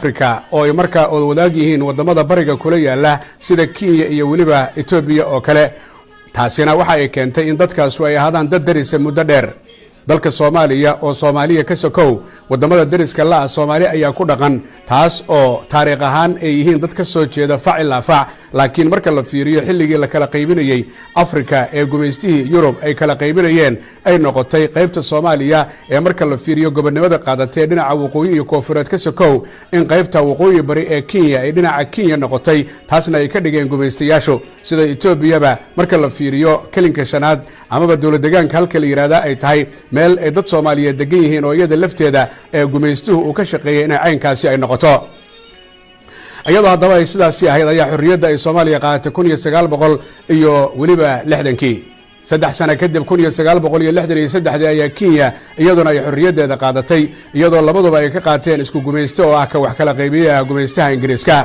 afrika oo ay markaa oo wadaag yihiin wadamada bariga kula yaala sida Kenya iyo waliba Ethiopia oo kale taasina waxa ay keentay in dadkaas ay ahaadaan dad daris muddo dheer dalka Soomaaliya oo Soomaaliya ka sokow wadamada dariska la Soomaaliya ayaa ku dhaqan taas oo taariikh ahaan ay yihiin dad ka soo jeeda facil afac laakiin marka la fiiriyo xilligii la kala qaybinayay Afrika ee gumeystihii Europe ay kala qaybinayeen ay noqotay qaybta Soomaaliya ee marka la fiiriyo gobonimada qaadatay dhinaca waqooyi iyo koonfureed ka sokow in qaybta waqooyi bari ee Kenya ay dhinaca Kenya noqotay taasna ay ka dhigeen gumeystayaashu sida Ethiopia marka la fiiriyo kalinka shanaad amaba dawlad deegaanka halka la yiraahdo ay tahay meel ay dad Soomaaliyeed degan yihiin oo iyada lafteeda ee gumeystuhu uu ka shaqeeyay in caynkaasi ay noqoto ayadoo haddaba ay sidaasi ahayd ayaa xorriyadda ay Soomaaliya qaadatay 1900 iyo waliba 60kii 3 sano kadib 1963 ayaa Kenya iyaduna ay xorriyaddeeda qaadatay iyadoo labaduba ay ka qaateen isku gumeysto oo ah ka wax kala qaybiyaha gumeystaha Ingiriiska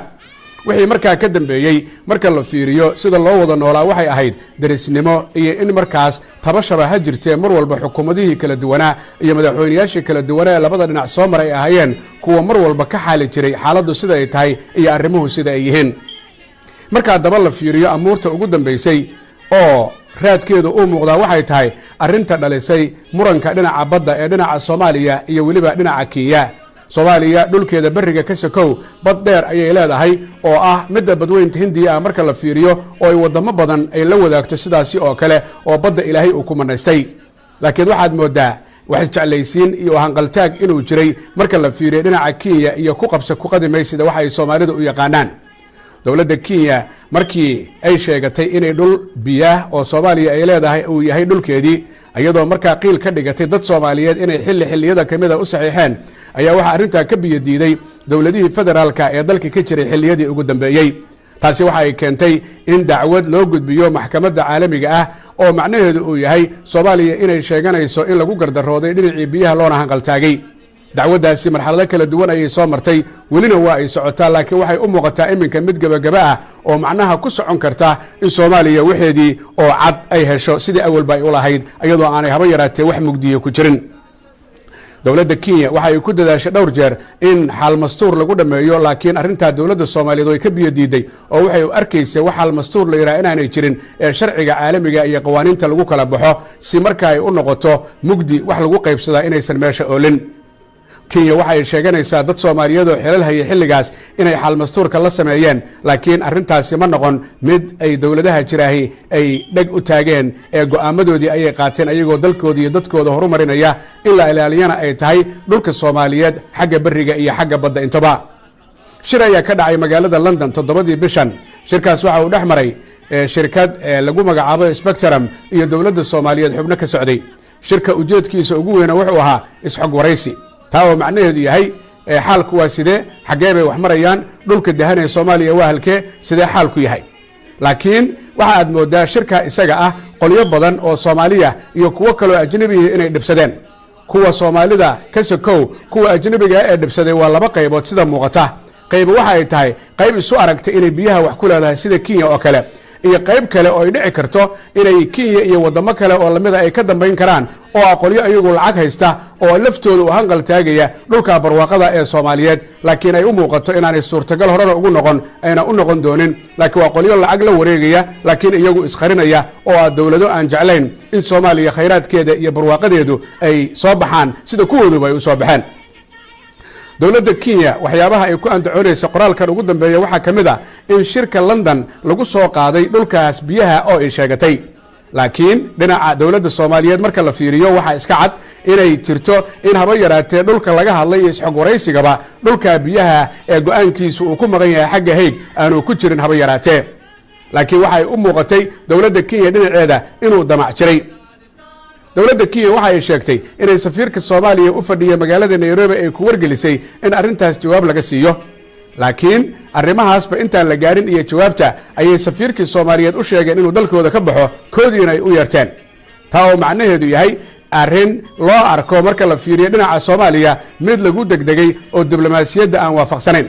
wixii markaa ka dambeeyay marka la fiiriyo sida loo wada noolaa waxay ahayd darisnimo iyo in markaas tabashaba ha jirtee mar walba xukuumadihii kala duwanaa iyo madaxweynayaashii kala duwanaa ee labada dhinac soo maray ahaayeen kuwa mar walba ka xaali jiray xaaladdu sida ay tahay iyo arrimuhu sida ay yihiin marka daba la fiiriyo amuurta ugu dambeysay oo raadkeedu uu muuqdaa waxay tahay arrinta dhalisay muranka dhinaca badda ee dhinaca Soomaaliya iyo waliba dhinaca Kenya Soomaaliya dhulkeeda bariga ka sokow bad dheer ayay leedahay oo ah midda badweynta Hindiya marka la fiiriyo oo ay wadamo badan ay la wadaagto sidaasi oo kale oo badda Ilaahay uu ku manaystay laakiin waxaad moodaa wax jeclaysiin iyo hanqaltaag inuu jiray marka la fiiriyo dhinaca Kenya iyo ku qabso ku qadimaysida waxa ay Soomaalidu u yaqaanaan dawladda Kenya markii ay sheegatay inay dhul biyaah oo Soomaaliya ay leedahay uu yahay dhulkeedii ayadoo markaa qiil ka dhigatay dad Soomaaliyeed inay xilliyada kamida u saxiixeen ayaa waxa arinta ka biyo diiday dawladihii federaalka ee dalka ka jiray xilliyadii ugu dambeeyay taasi waxa ay keentay in dacwad loo gudbiyo maxkamadda caalamiga ah oo macnaheedu uu yahay Soomaaliya inay sheeganayso in lagu gardarooday dhinacii biyaha loona hanqaltaagay dacwadaasi marxalado kala duwan ayay soo martay welina waa ay socotaa laakiin waxay u muuqataa iminka mid gabagaba ah oo macnaha ku socon karta in Soomaaliya waxeedii oo cad ay hesho sidii awalba ay u lahayd iyadoo aanay haba yaraatee wax mugdiye ku jirin dawladda Kenya waxa ay ku dadaashay dhowr jeer in xal mastuur lagu dhameeyo laakiin arinta dawladda Soomaaliyeed way ka biyo diiday oo waxay u arkaysay wax xal mastuur la yiraahdo inaanay jirin ee sharciga caalamiga iyo qawaaniinta lagu kala baxo si marka ay u noqoto mugdi wax lagu qaybsadaa inaysan meesha oolin Kenya waxa ay sheeganaysaa dad Soomaaliyeed oo xilal hayay xilligaas inay xal mastuurka la sameeyeen laakiin arintaasi ma noqon mid ay dawladaha jiraahi ay dhag u taageen ee go'aamadoodii ay qaateen ayagoo dalkooda iyo dadkooda horumarinaya ilaa ilaaliyana ay tahay dhulka Soomaaliyeed xagga bariga iyo xagga badda intaba shir ayaa ka dhacay magaalada London 7 bishan shirkaas waxa uu dhaxmaray shirkad lagu magacaabo Spectrum iyo dawladda Soomaaliyeed xubno ka socday shirka ujeedkiisa ugu weyn wuxuu ahaa isxog waraysi taa macnaheedu yahay xaalku waa sidee xagee bay wax marayaan dhulka dahan ee Soomaaliya waa halkee sidee xaalku yahay laakiin waxa aad moodaa shirka isaga ah qoliyo badan oo Soomaaliya iyo kuwa kale oo ajnabi ah inay dhibsadeen kuwa Soomaalida ka sokow kuwa ajnabiga ee dhibsaday waa laba qaybood sida muuqata qayb waxa ay tahay qayb isu aragtay inay biyaha wax ku leedahay sida Kenya oo kale iyo qayb kale oo ay dhici karto inay Kenya iyo wadamo kale oo lamida ay ka dambeyn karaan oo aqoonyo ayagu lacag haysta oo laftooda u hanqal taagaya dhulka barwaaqada ee Soomaaliyeed laakiin ay u muuqato inaanay suurtagal horena ugu noqon ayna u noqon doonin laakiin waa qoliyo lacag la wareegaya laakiin iyagu isqarinaya oo dawlado aan jeclayn in Soomaaliya khayraadkeeda iyo barwaaqadeedu ay soo baxaan sida kuwooduba ay u soo baxeen dawladda Kenya waxyaabaha ay ku andacoonaysa qoraalkan ugu dambeeya waxa kamid ah in shirka London lagu soo qaaday dhulkaas biyaha oo ay sheegatay laakiin dhinaca dawladda Soomaaliyeed marka la fiiriyo waxa iska cad inay jirto in haba yaraatee dhulka laga hadlay isxog waraysigaba dhulka biyaha ee go'aankiisu uu ku maqan yahay xagga Hague aanu ku jirin haba yaraatee laakiin waxay u muuqatay dawladda Kenya dhinaceeda inuu damac jiray dawladda Kenya waxa ay sheegtay inay safiirka Soomaaliya u fadhiyo magaalada Nairobi ay ku wargelisay in arintaas jawaab laga siiyo laakiin arrimahaasba intaan la gaarin iyo jawaabta ayay safiirka Soomaaliyeed u sheegeen inuu dalkooda ka baxo koodiina ay u yeerteen taa oo macnaheedu yahay arrin loo arko marka la fiiriyo dhinaca Soomaaliya mid lagu degdegay oo diblomaasiyadda aan waafaqsanayn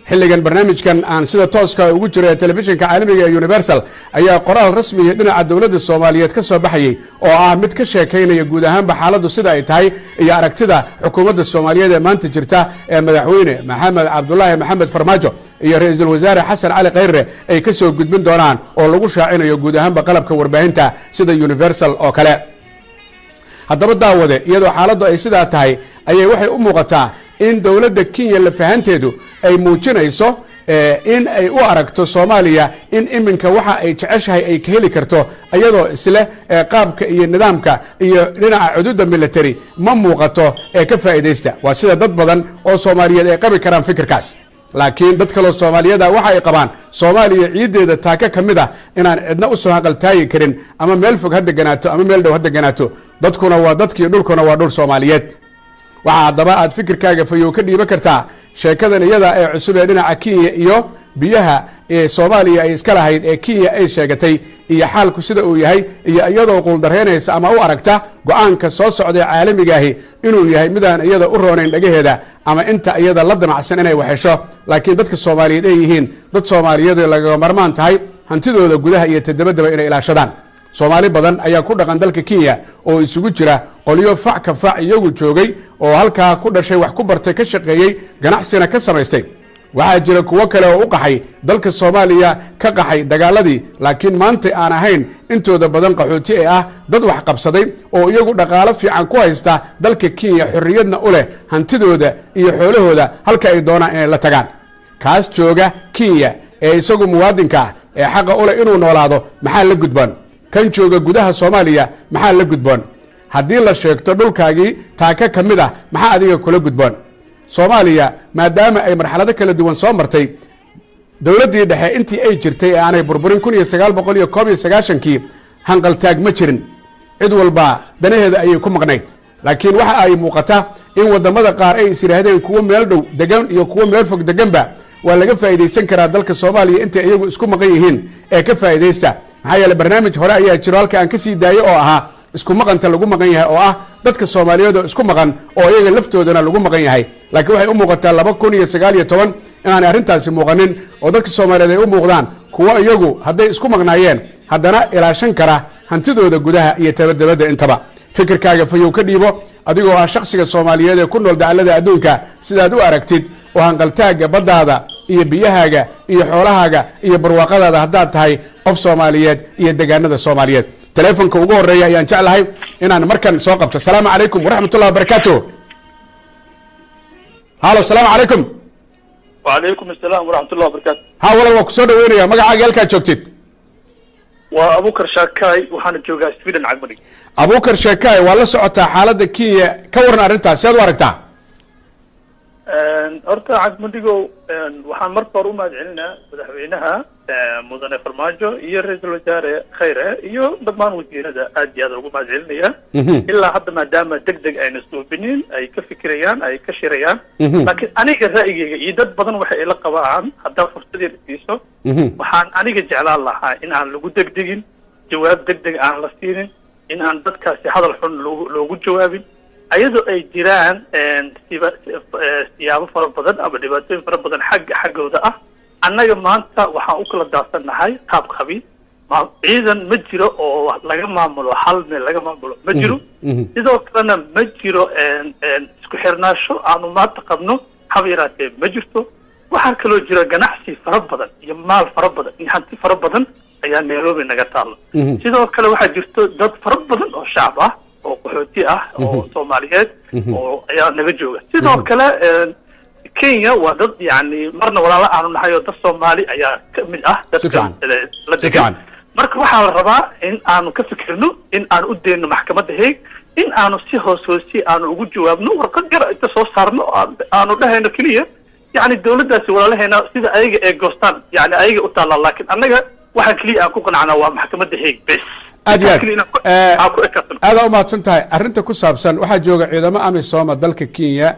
xilligan barnaamijkan aan sida tooska ugu jiro ee telefishinka caalamiga ee Universal ayaa qoraal rasmi ah dhinaca dawladda Soomaaliyeed ka soo baxayay oo ah mid ka sheekeynaya guud ahaanba xaaladdu sida ay tahay iyo aragtida xukuumadda Soomaaliyeed ee maanta jirta ee madaxweyne Maxamed Cabdullaahi Maxamed Farmaajo iyo ra'iisul wasaare Xasan Cali Khayre ay ka soo gudbin doonaan oo lagu shaacinayo guud ahaanba qalabka warbaahinta sida Universal oo kale. haddaba daawade iyadoo xaaladdu ay sidaa tahay ayay waxay u muuqataa in dawladda Kenya la fahanteedu ay muujinayso in ay u aragto Soomaaliya in iminka waxa ay jeceshahay ay ka heli karto iyadoo isla qaabka iyo nidaamka iyo dhinaca xuduudda military ma muuqato ee ka faa'iideysta waa sida dad badan oo Soomaaliyeed ay qabi karaan fikirkaas. laakiin dad kale Soomaaliyada waxa ay qabaan Soomaaliya ciideeda taaka kamid ah inaan cidna u soo haqal taagi karin ama meel fog hadda ganaato ama meel dhow hadda ganaato dadkuna waa dadkii dhulkuna waa dhul Soomaaliyeed. waxa hadaba aad fikirkaaga fayow ka dhiiba kartaa sheekadan iyada ee cusub ee dhinaca Kenya iyo biyaha ee Soomaaliya ay iska lahayd ee Kenya ay sheegatay iyo xaalku sida uu yahay iyo iyadoo qul dareynaysa ama u aragta go'aanka soo socday caalamiga ah inuu yahay midaan iyada u roonayn dhagaheeda ama inta iyada la damacsan inay waxesho laakiin dadka Soomaaliyeed ay yihiin dad Soomaaliyeed laga marmaan tahay hantidooda gudaha iyo tadabadaba inay ilaashadaan. Soomaali badan ayaa ku dhaqan dalka Kenya oo isugu jira qoliyo fac ka fac iyagu joogay oo halkaa ku dhashay wax ku bartay ka shaqeeyay ganacsina ka samaystay. waxaa jira kuwo kale oo u qaxay dalka Soomaaliya ka qaxay dagaaladii laakiin maanta aan ahayn intooda badan qaxooti ah dad wax qabsaday oo iyagu dhaqaale fiican ku haysta dalka Kenya xorriyadna u leh hantidooda iyo xoolahooda halka ay doonaan inay la tagaan. kaas jooga Kenya ee isagu muwaadinka ee xaq u leh inuu noolaado maxaa la gudban kan jooga gudaha Soomaaliya maxaa la gudban haddii la sheegto dhulkaagii taaka kamid ah maxaa adiga kula gudban. Soomaaliya maadaama ay marxalado kala duwan soo martay dawladdii dhexe intii ay jirtay ee aanay burburin 1991 hanqal taag ma jirin cid walba danaheeda ayay ku maqnayd laakiin waxa ay muuqata in wadamada qaar ay isiraahdeen kuwa meel dhow degan iyo kuwa meel fog deganba waa laga faa'iideysan karaa dalka Soomaaliya inta iyagu isku maqan yihiin ee ka faa'iideysta. maxaa yeelay barnaamij hore ayaa jiro halka aan ka sii daayay oo ahaa isku maqanta lagu maqan yahay oo ah dadka Soomaaliyeed oo isku maqan oo iyaga laftoodana lagu maqan yahay laakiin waxay u muuqataa 2019 inaan arrintaasi muuqanin oo dadka Soomaaliyeed ay u muuqdaan kuwa iyagu hadday isku maqnaayeen haddana ilaashan kara hantidooda gudaha iyo tabadabada intaba. fikirkaaga fayow ka dhiibo adigoo ah shakhsiga Soomaaliyeed ee ku nool dacallada adduunka sidaad u aragtid oo hanqaltaaga baddaada iyo biyahaaga iyo xoolahaaga iyo barwaaqadaada haddaad tahay qof Soomaaliyeed iyo deegaanada Soomaaliyeed. telefonka ugu horeeya ayaan jeclahay inaan markan soo qabto. Assalaamu calaykum waraxmatullahi wabarakaatuh. halo assalaamu calaykum. وعليكم السلام ورحمة الله وبركاته. ha walaal waa ku soo dhaweynaya magacaaga halkaa joogtid. وأبوكر شاكاي وحنا جوجا سويدن عقبني. Abuukar Sheekaay waa la socotaa xaaladda Kenya ka waran arrintaas sidaad u aragtaa. أرتا عقبنيجو وحنا مرة روما جعلنا مدحوينها مدن فرماجو يا رئيس الوزراء خيره يو ضمان وزير هذا أدي هذا روما جعلنا إلا حتى ما دام دق أي نسوبنين أي كفكريان أي كشريان لكن أنا كرأيي يدد بدن وحي إلى قواعد حتى فرصتي رئيسه وحن أنا كجعل الله إن عن لو دقين جواب دق عن لستين إن عن ضد كاس هذا الحن لو جوابين أيضا أي جيران سيابة فربضن أو دباتين فربضن حق وده أنا يوم أنت وحأكل الداستان نهاي خاب خبي ما إذا مجرو أو لقى معمولو حل من لقى معمولو مجرو إذا كنا مجرو سكحرنا شو أنا ما تقبنو حبيراتي مجرتو وحكلو جرا جناحسي فربضن يمال فربضن يحنتي فربضن أيام نيروبي نقطال إذا كنا واحد جرتو ضد فربضن أو شعبه oo qaxooti ah oo Soomaaliyeed oo ayaa naga jooga sidoo kale Kenya waa dad yani marna walaalo aanu nahay oo dad Soomaali ayaa kamid ah dadka la degan marka waxaa la rabaa in aanu ka fikirno in aan u deeno maxkamadda Hague in aanu si hoos-hoosi aanu ugu jawaabno warqad gar inta soo saarno aanu dhahayno kaliya yani dawladdaasi walaalaheena sida ayaga ee goostaan yani ayaga u taala laakiin annaga waxa kaliya aan ku qanacnaa waa maxkamadda Hague bes aad u mahadsan tahay. arrinta ku saabsan waxaa jooga ciidamo amisom dalka Kenya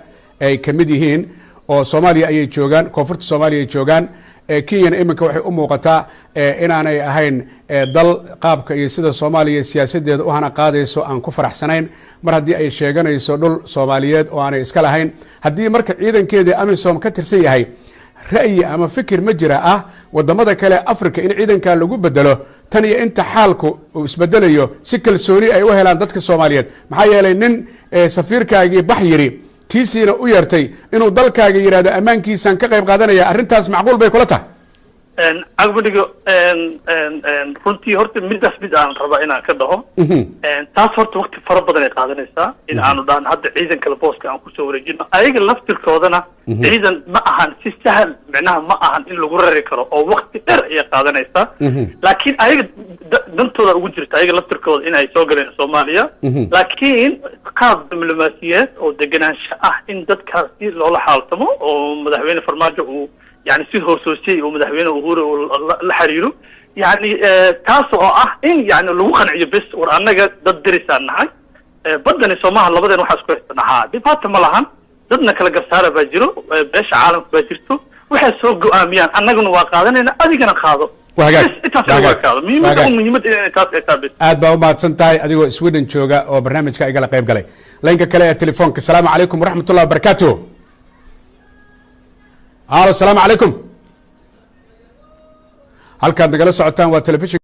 ay kamid yihiin oo Soomaaliya ayay joogaan koonfurta Soomaaliya ay joogaan Kenya iminka waxay u muuqataa inaanay ahayn dal qaabka iyo sida Soomaaliya siyaasadeeda u hana qaadayso aan ku faraxsanayn mar haddii ay sheeganayso dhul Soomaaliyeed oo aanay iska lahayn haddii marka ciidankeeda amisom ka tirsan yahay ra'yi ama fikir ma jira ah wadamada kale Afrika in ciidanka lagu bedelo tan iyo inta xaalku uu isbedelayo si kalsooni ay u helaan dadka Soomaaliyeed maxaa yeelay nin safiirkaagii bax yiri kiisiina u yartay inuu dalkaaga yiraahdo amaankiisan ka qayb qaadanaya arrintaas macquul bay kula tahay cagbudiga runtii horta midaas mid aan rabaa inaan ka dhaho taas horta waqti fara badan ay qaadanaysaa in aanu dhaan hadda ciidanka booska aan kusoo wareejino ayaga laftirkoodana ciidan ma ahan si sahal micnaha ma ahan in lagu rari karo oo waqti dheer ayay qaadanaysaa laakiin ayaga dantooda ugu jirta ayaga laftirkooda in ay soo galeen Soomaaliya laakiin qaab diblomaasiyeed oo deganaansho ah in dadkaasi loola xaaltamo oo madaxweyne Farmaajo uu يعني سي هوسوسي ومدحوينه وهوري والحريرو يعني تاسو إن يعني لو خنعي بس ورانغا دد دريسان نحاي بدني سومها لبدين waxa isku haystanaha dibata malahan dadna kala garsaara baa jiro beesha caalamka baa jirto waxa soo go'aamiyaan annaguna waa qaadanayna adigana qaado aad baa u mahadsan tahay adigoo Sweden jooga oo barnaamijka igala qayb galay laynka kale ee telefoonka assalaamu calaykum waraxmatullahi wabarakaatuh السلام عليكم هل كان نقل سعودان وتلفزيون